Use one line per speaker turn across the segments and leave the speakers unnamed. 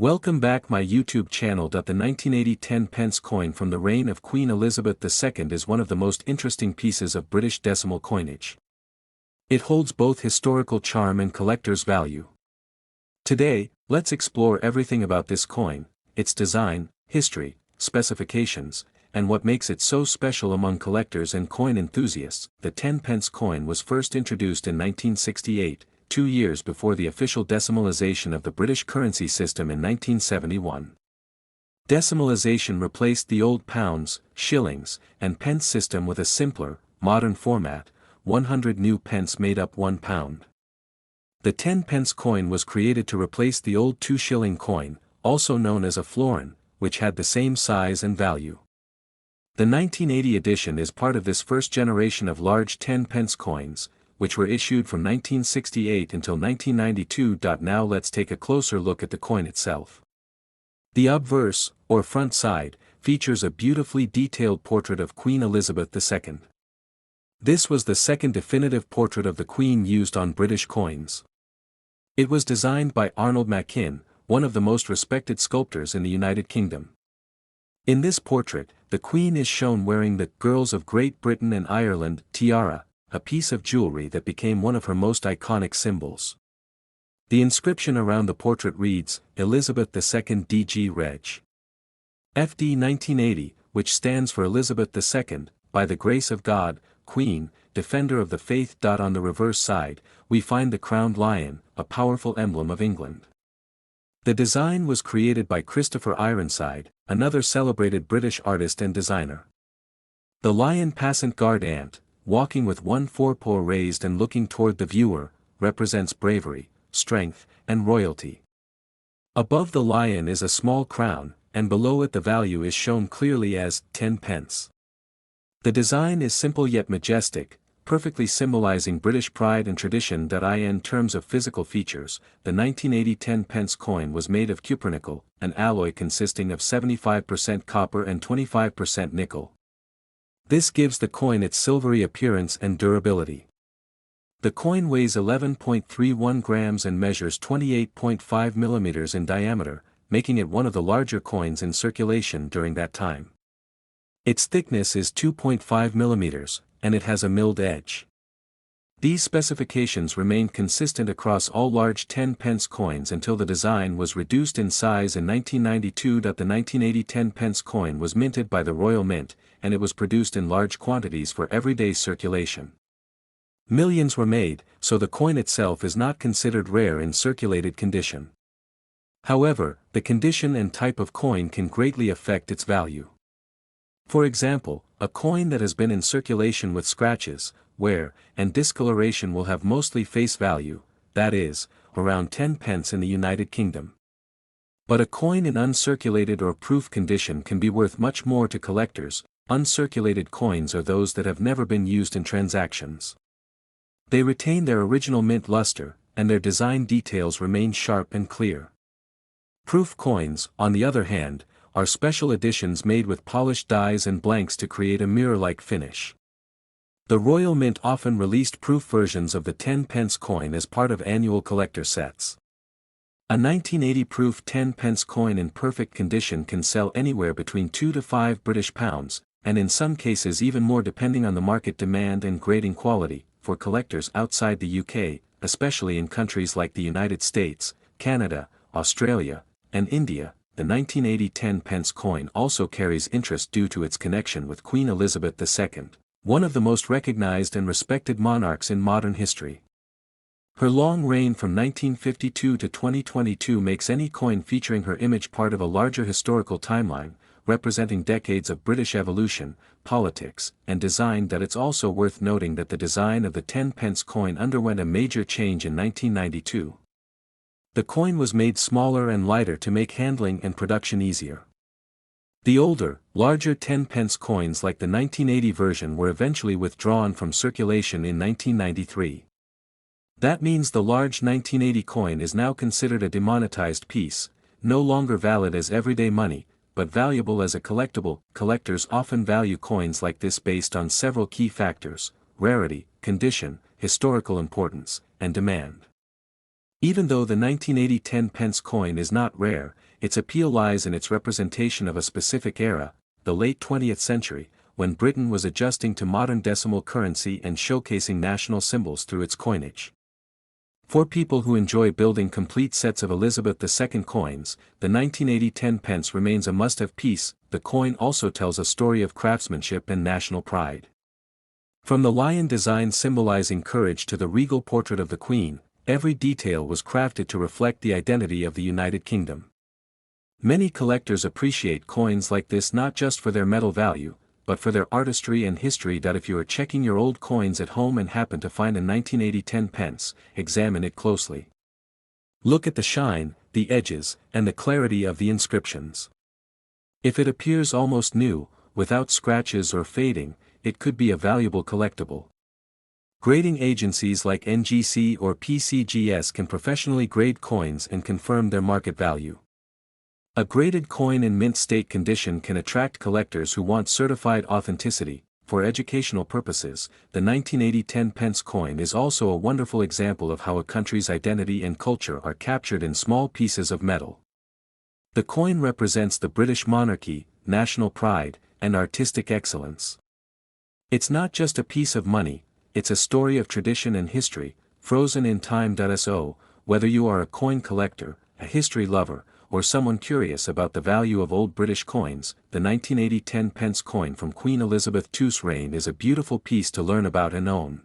Welcome back my YouTube channel. The 1980 10-pence coin from the reign of Queen Elizabeth II is one of the most interesting pieces of British decimal coinage. It holds both historical charm and collector's value. Today, let's explore everything about this coin, its design, history, specifications, and what makes it so special among collectors and coin enthusiasts. The 10-pence coin was first introduced in 1968, 2 years before the official decimalization of the British currency system in 1971. Decimalization replaced the old pounds, shillings, and pence system with a simpler, modern format. 100 new pence made up 1 pound. The 10-pence coin was created to replace the old 2-shilling coin, also known as a florin, which had the same size and value. The 1980 edition is part of this first generation of large 10-pence coins, which were issued from 1968 until 1992. Now let's take a closer look at the coin itself. The obverse, or front side, features a beautifully detailed portrait of Queen Elizabeth II. This was the second definitive portrait of the Queen used on British coins. It was designed by Arnold Machin, one of the most respected sculptors in the United Kingdom. In this portrait, the Queen is shown wearing the Girls of Great Britain and Ireland tiara, a piece of jewelry that became one of her most iconic symbols. The inscription around the portrait reads, Elizabeth II D.G. Reg. FD 1980, which stands for Elizabeth II, by the grace of God, Queen, Defender of the Faith. On the reverse side, we find the crowned lion, a powerful emblem of England. The design was created by Christopher Ironside, another celebrated British artist and designer. The lion passant guard ant, walking with one forepaw raised and looking toward the viewer, represents bravery, strength, and royalty. Above the lion is a small crown, and below it the value is shown clearly as 10 pence. The design is simple yet majestic, perfectly symbolizing British pride and tradition. In terms of physical features, the 1980 10-pence coin was made of cupronickel, an alloy consisting of 75% copper and 25% nickel. This gives the coin its silvery appearance and durability. The coin weighs 11.31 grams and measures 28.5 millimeters in diameter, making it one of the larger coins in circulation during that time. Its thickness is 2.5 millimeters, and it has a milled edge. These specifications remained consistent across all large 10-pence coins until the design was reduced in size in 1992. The 1980 10-pence coin was minted by the Royal Mint, and it was produced in large quantities for everyday circulation. Millions were made, so the coin itself is not considered rare in circulated condition. However, the condition and type of coin can greatly affect its value. For example, a coin that has been in circulation with scratches, wear, and discoloration will have mostly face value, that is, around 10 pence in the United Kingdom. But a coin in uncirculated or proof condition can be worth much more to collectors. Uncirculated coins are those that have never been used in transactions. They retain their original mint luster, and their design details remain sharp and clear. Proof coins, on the other hand, are special editions made with polished dies and blanks to create a mirror-like finish. The Royal Mint often released proof versions of the 10-pence coin as part of annual collector sets. A 1980 proof 10-pence coin in perfect condition can sell anywhere between £2 to £5, and in some cases even more depending on the market demand and grading quality. For collectors outside the UK, especially in countries like the United States, Canada, Australia, and India, the 1980 10-pence coin also carries interest due to its connection with Queen Elizabeth II, one of the most recognized and respected monarchs in modern history. Her long reign from 1952 to 2022 makes any coin featuring her image part of a larger historical timeline, representing decades of British evolution, politics, and design. It's also worth noting that the design of the 10-pence coin underwent a major change in 1992. The coin was made smaller and lighter to make handling and production easier. The older, larger 10-pence coins like the 1980 version were eventually withdrawn from circulation in 1993. That means the large 1980 coin is now considered a demonetized piece, no longer valid as everyday money, but valuable as a collectible. Collectors often value coins like this based on several key factors: rarity, condition, historical importance, and demand. Even though the 1980 10-pence coin is not rare, its appeal lies in its representation of a specific era, the late 20th century, when Britain was adjusting to modern decimal currency and showcasing national symbols through its coinage. For people who enjoy building complete sets of Elizabeth II coins, the 1980 10-pence remains a must-have piece. The coin also tells a story of craftsmanship and national pride. From the lion design symbolizing courage to the regal portrait of the Queen, every detail was crafted to reflect the identity of the United Kingdom. Many collectors appreciate coins like this not just for their metal value, but for their artistry and history. If you are checking your old coins at home and happen to find a 1980 10-pence, examine it closely. Look at the shine, the edges, and the clarity of the inscriptions. If it appears almost new, without scratches or fading, it could be a valuable collectible. Grading agencies like NGC or PCGS can professionally grade coins and confirm their market value. A graded coin in mint state condition can attract collectors who want certified authenticity. For educational purposes, the 1980 10-pence coin is also a wonderful example of how a country's identity and culture are captured in small pieces of metal. The coin represents the British monarchy, national pride, and artistic excellence. It's not just a piece of money, it's a story of tradition and history, frozen in time. So, whether you are a coin collector, a history lover, or someone curious about the value of old British coins, the 1980 10-pence coin from Queen Elizabeth II's reign is a beautiful piece to learn about and own.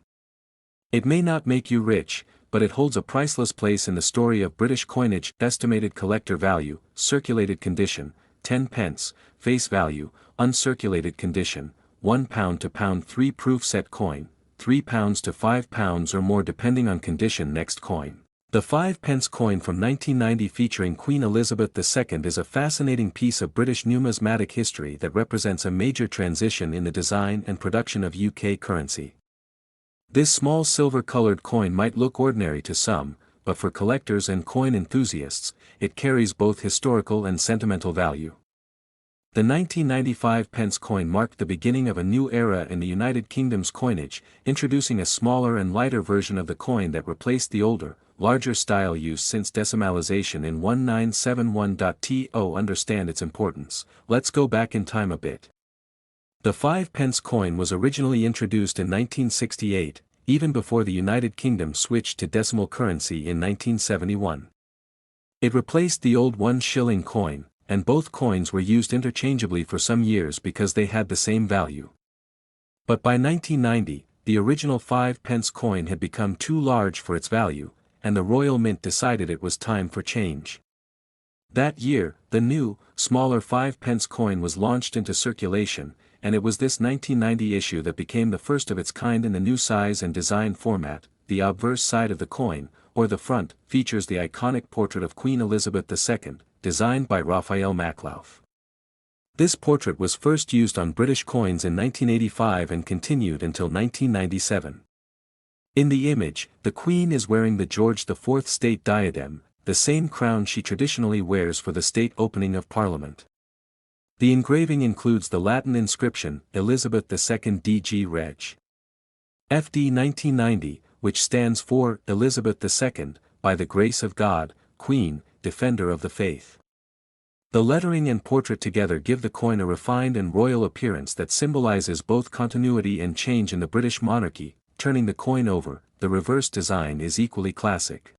It may not make you rich, but it holds a priceless place in the story of British coinage. Estimated collector value, circulated condition, 10 pence, face value, uncirculated condition, £1 to £3 proof set coin, £3 to £5 or more depending on condition. Next coin. The 5-pence coin from 1990 featuring Queen Elizabeth II is a fascinating piece of British numismatic history that represents a major transition in the design and production of UK currency. This small silver-colored coin might look ordinary to some, but for collectors and coin enthusiasts, it carries both historical and sentimental value. The 1995 pence coin marked the beginning of a new era in the United Kingdom's coinage, introducing a smaller and lighter version of the coin that replaced the older, larger style used since decimalization in 1971. To understand its importance, let's go back in time a bit. The 5-pence coin was originally introduced in 1968, even before the United Kingdom switched to decimal currency in 1971. It replaced the old 1-shilling coin, and both coins were used interchangeably for some years because they had the same value. But by 1990, the original 5-pence coin had become too large for its value, and the Royal Mint decided it was time for change. That year, the new, smaller 5-pence coin was launched into circulation, and it was this 1990 issue that became the first of its kind in the new size and design format. The obverse side of the coin, or the front, features the iconic portrait of Queen Elizabeth II, designed by Raphael Maklauf. This portrait was first used on British coins in 1985 and continued until 1997. In the image, the Queen is wearing the George IV state diadem, the same crown she traditionally wears for the state opening of Parliament. The engraving includes the Latin inscription, Elizabeth II DG Reg. FD 1990, which stands for, Elizabeth II, by the grace of God, Queen, Defender of the Faith. The lettering and portrait together give the coin a refined and royal appearance that symbolizes both continuity and change in the British monarchy. Turning the coin over, the reverse design is equally classic.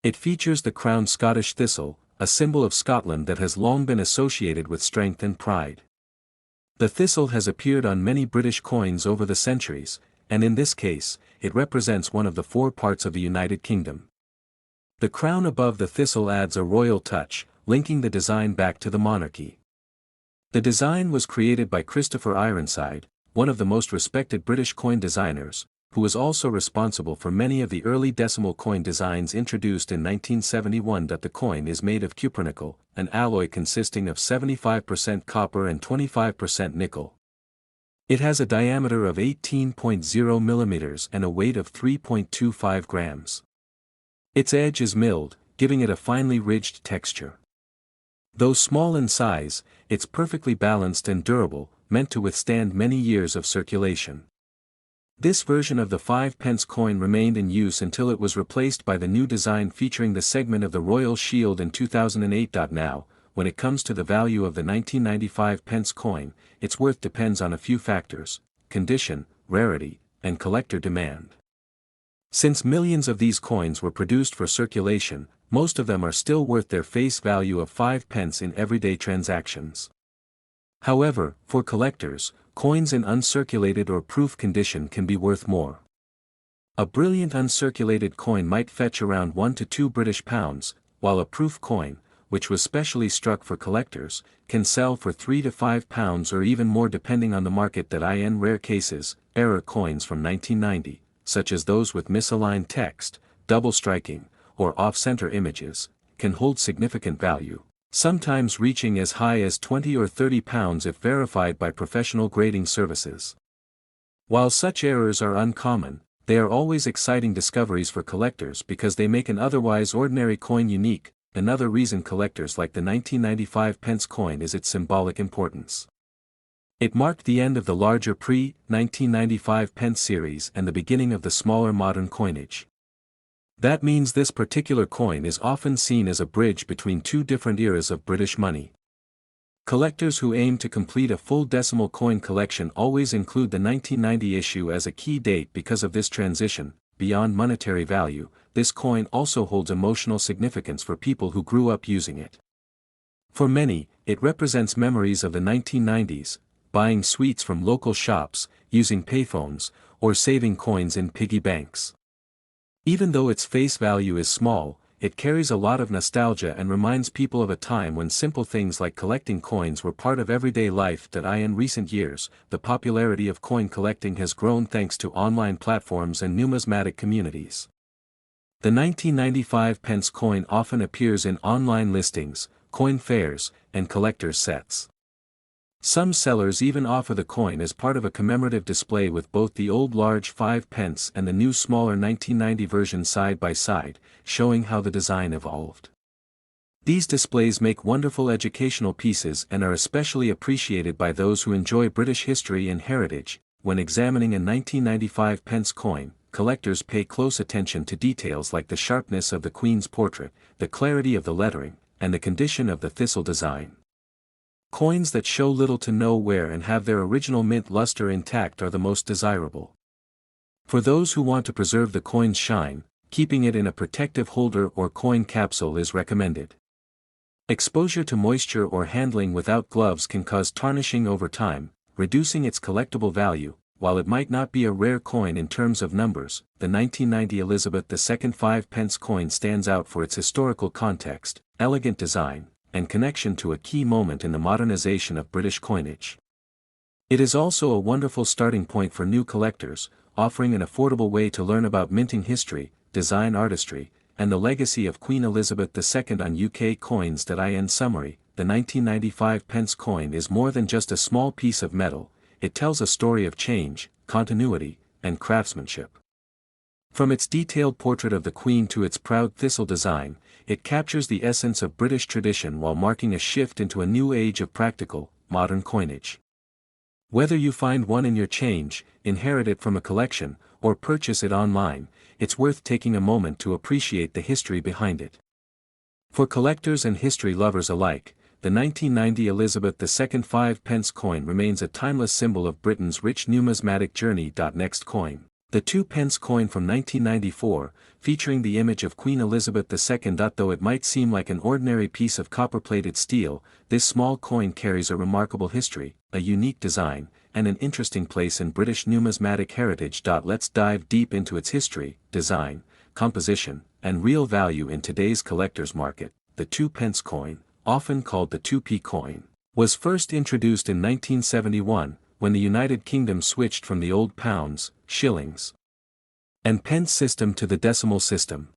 It features the crowned Scottish thistle, a symbol of Scotland that has long been associated with strength and pride. The thistle has appeared on many British coins over the centuries, and in this case, it represents one of the 4 parts of the United Kingdom. The crown above the thistle adds a royal touch, linking the design back to the monarchy. The design was created by Christopher Ironside, one of the most respected British coin designers, who was also responsible for many of the early decimal coin designs introduced in 1971. The coin is made of cupronickel, an alloy consisting of 75% copper and 25% nickel. It has a diameter of 18.0 mm and a weight of 3.25 grams. Its edge is milled, giving it a finely ridged texture. Though small in size, it's perfectly balanced and durable, meant to withstand many years of circulation. This version of the 5 pence coin remained in use until it was replaced by the new design featuring the segment of the royal shield in 2008. Now, when it comes to the value of the 1995 pence coin, its worth depends on a few factors: condition, rarity, and collector demand. Since millions of these coins were produced for circulation, most of them are still worth their face value of 5 pence in everyday transactions. However, for collectors, coins in uncirculated or proof condition can be worth more. A brilliant uncirculated coin might fetch around 1 to 2 British pounds, while a proof coin, which was specially struck for collectors, can sell for 3 to 5 pounds or even more depending on the market. In rare cases, error coins from 1990, such as those with misaligned text, double striking, or off-center images, can hold significant value, sometimes reaching as high as 20 or 30 pounds if verified by professional grading services. While such errors are uncommon, they are always exciting discoveries for collectors because they make an otherwise ordinary coin unique. Another reason collectors like the 1995 pence coin is its symbolic importance. It marked the end of the larger pre-1995 pence series and the beginning of the smaller modern coinage. That means this particular coin is often seen as a bridge between two different eras of British money. Collectors who aim to complete a full decimal coin collection always include the 1990 issue as a key date because of this transition. Beyond monetary value, this coin also holds emotional significance for people who grew up using it. For many, it represents memories of the 1990s, buying sweets from local shops, using payphones, or saving coins in piggy banks. Even though its face value is small, it carries a lot of nostalgia and reminds people of a time when simple things like collecting coins were part of everyday life. In recent years, the popularity of coin collecting has grown thanks to online platforms and numismatic communities. The 1995 pence coin often appears in online listings, coin fairs, and collector's sets. Some sellers even offer the coin as part of a commemorative display with both the old large 5 pence and the new smaller 1990 version side by side, showing how the design evolved. These displays make wonderful educational pieces and are especially appreciated by those who enjoy British history and heritage. When examining a 1995 pence coin, collectors pay close attention to details like the sharpness of the Queen's portrait, the clarity of the lettering, and the condition of the thistle design. Coins that show little to no wear and have their original mint luster intact are the most desirable. For those who want to preserve the coin's shine, keeping it in a protective holder or coin capsule is recommended. Exposure to moisture or handling without gloves can cause tarnishing over time, reducing its collectible value. While it might not be a rare coin in terms of numbers, the 1990 Elizabeth II 5 pence coin stands out for its historical context, elegant design, and connection to a key moment in the modernization of British coinage. It is also a wonderful starting point for new collectors, offering an affordable way to learn about minting history, design artistry, and the legacy of Queen Elizabeth II on UK coins. In summary, the 1995 pence coin is more than just a small piece of metal. It tells a story of change, continuity, and craftsmanship. From its detailed portrait of the Queen to its proud thistle design, it captures the essence of British tradition while marking a shift into a new age of practical, modern coinage. Whether you find one in your change, inherit it from a collection, or purchase it online, it's worth taking a moment to appreciate the history behind it. For collectors and history lovers alike, the 1990 Elizabeth II 5 pence coin remains a timeless symbol of Britain's rich numismatic journey. Next coin. The 2 pence coin from 1994, featuring the image of Queen Elizabeth II. Though it might seem like an ordinary piece of copper-plated steel, this small coin carries a remarkable history, a unique design, and an interesting place in British numismatic heritage. Let's dive deep into its history, design, composition, and real value in today's collector's market. The 2 pence coin, often called the 2p coin, was first introduced in 1971, when the United Kingdom switched from the old pounds, shillings, and pence system to the decimal system.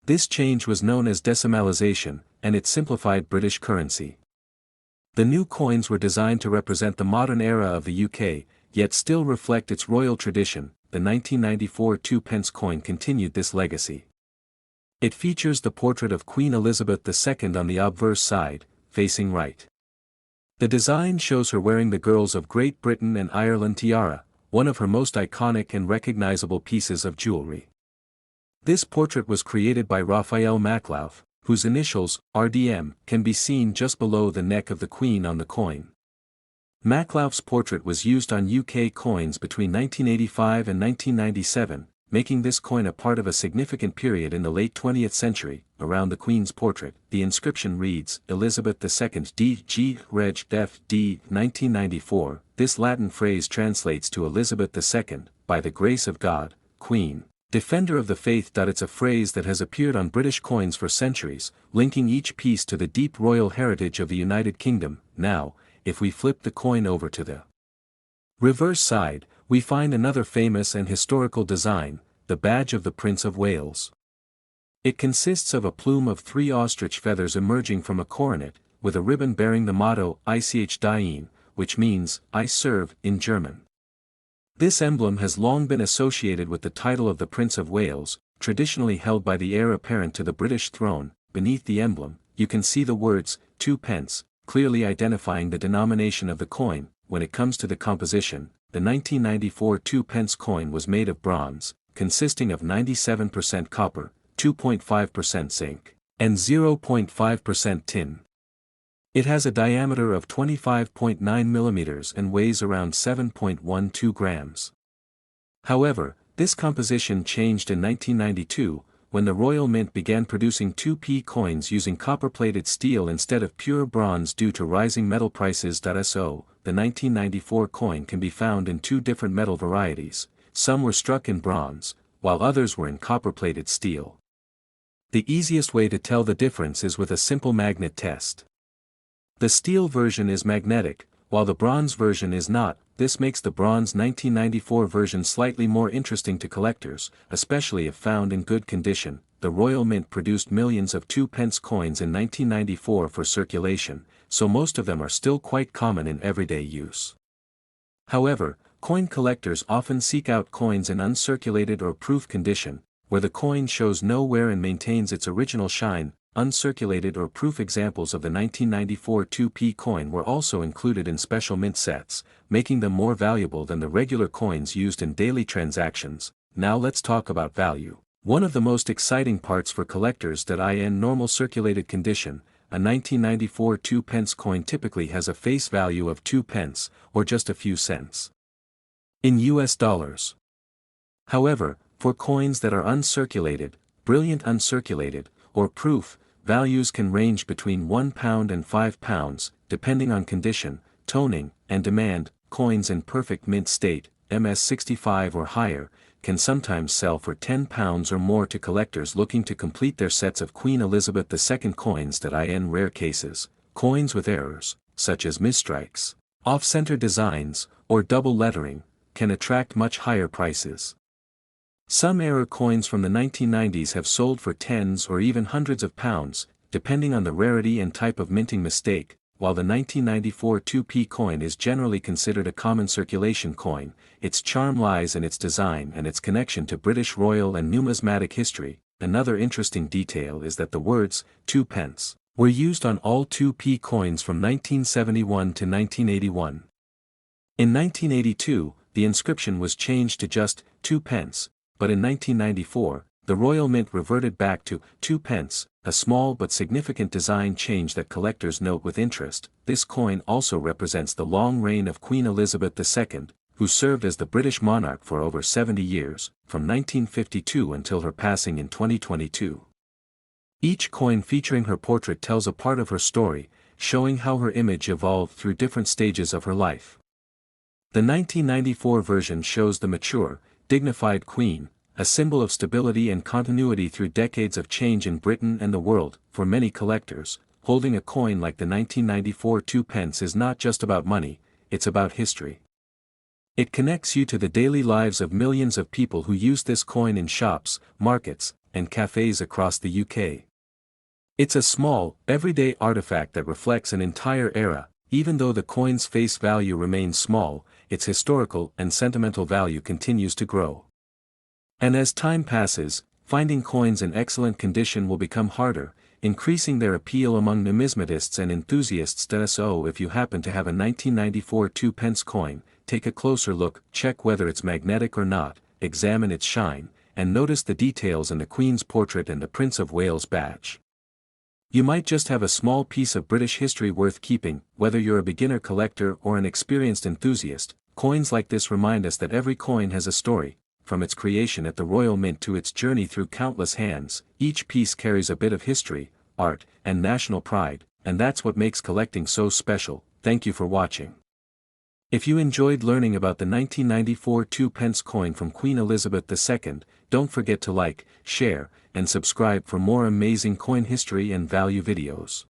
This change was known as decimalisation, and it simplified British currency. The new coins were designed to represent the modern era of the UK, yet still reflect its royal tradition. The 1994 2 pence coin continued this legacy. It features the portrait of Queen Elizabeth II on the obverse side, facing right. The design shows her wearing the Girls of Great Britain and Ireland tiara, one of her most iconic and recognizable pieces of jewelry. This portrait was created by Raphael Maklauf, whose initials, RDM, can be seen just below the neck of the Queen on the coin. Maklauf's portrait was used on UK coins between 1985 and 1997, making this coin a part of a significant period in the late 20th century. Around the Queen's portrait, the inscription reads, Elizabeth II D.G. Reg. Def. D. 1994. This Latin phrase translates to Elizabeth II, by the grace of God, Queen, Defender of the Faith. It's a phrase that has appeared on British coins for centuries, linking each piece to the deep royal heritage of the United Kingdom. Now, if we flip the coin over to the reverse side, we find another famous and historical design, the badge of the Prince of Wales. It consists of a plume of 3 ostrich feathers emerging from a coronet, with a ribbon bearing the motto Ich diene, which means, I serve, in German. This emblem has long been associated with the title of the Prince of Wales, traditionally held by the heir apparent to the British throne. Beneath the emblem, you can see the words, 2 pence, clearly identifying the denomination of the coin. When it comes to the composition, the 1994 2-pence coin was made of bronze, consisting of 97% copper, 2.5% zinc, and 0.5% tin. It has a diameter of 25.9 millimeters and weighs around 7.12 grams. However, this composition changed in 1992, when the Royal Mint began producing 2p coins using copper-plated steel instead of pure bronze due to rising metal prices. The 1994 coin can be found in 2 different metal varieties. Some were struck in bronze, while others were in copper-plated steel. The easiest way to tell the difference is with a simple magnet test. The steel version is magnetic, while the bronze version is not. This makes the bronze 1994 version slightly more interesting to collectors, especially if found in good condition. The Royal Mint produced millions of 2-pence coins in 1994 for circulation, so most of them are still quite common in everyday use. However, coin collectors often seek out coins in uncirculated or proof condition, where the coin shows no wear and maintains its original shine. Uncirculated or proof examples of the 1994 2p coin were also included in special mint sets, making them more valuable than the regular coins used in daily transactions. Now let's talk about value. One of the most exciting parts for collectors that in normal circulated condition, a 1994 2-pence coin typically has a face value of 2 pence, or just a few cents, in US dollars. However, for coins that are uncirculated, brilliant uncirculated, or proof, values can range between £1 and £5, depending on condition, toning, and demand. Coins in perfect mint state, MS65 or higher, can sometimes sell for £10 or more to collectors looking to complete their sets of Queen Elizabeth II coins. In rare cases, coins with errors, such as misstrikes, off-center designs, or double lettering, can attract much higher prices. Some error coins from the 1990s have sold for tens or even hundreds of pounds, depending on the rarity and type of minting mistake. While the 1994 2p coin is generally considered a common circulation coin, its charm lies in its design and its connection to British royal and numismatic history. Another interesting detail is that the words, 2 pence, were used on all 2p coins from 1971 to 1981. In 1982, the inscription was changed to just 2 pence, but in 1994, the Royal Mint reverted back to 2 pence, a small but significant design change that collectors note with interest. This coin also represents the long reign of Queen Elizabeth II, who served as the British monarch for over 70 years, from 1952 until her passing in 2022. Each coin featuring her portrait tells a part of her story, showing how her image evolved through different stages of her life. The 1994 version shows the mature, dignified Queen, a symbol of stability and continuity through decades of change in Britain and the world. For many collectors, holding a coin like the 1994 2 pence is not just about money, it's about history. It connects you to the daily lives of millions of people who use this coin in shops, markets, and cafes across the UK. It's a small, everyday artifact that reflects an entire era. Even though the coin's face value remains small, its historical and sentimental value continues to grow. And as time passes, finding coins in excellent condition will become harder, increasing their appeal among numismatists and enthusiasts. So if you happen to have a 1994 2 pence coin, take a closer look, check whether it's magnetic or not, examine its shine, and notice the details in the Queen's portrait and the Prince of Wales badge. You might just have a small piece of British history worth keeping, whether you're a beginner collector or an experienced enthusiast. Coins like this remind us that every coin has a story, from its creation at the Royal Mint to its journey through countless hands. Each piece carries a bit of history, art, and national pride, and that's what makes collecting so special. Thank you for watching. If you enjoyed learning about the 1994 2-pence coin from Queen Elizabeth II, don't forget to like, share, and subscribe for more amazing coin history and value videos.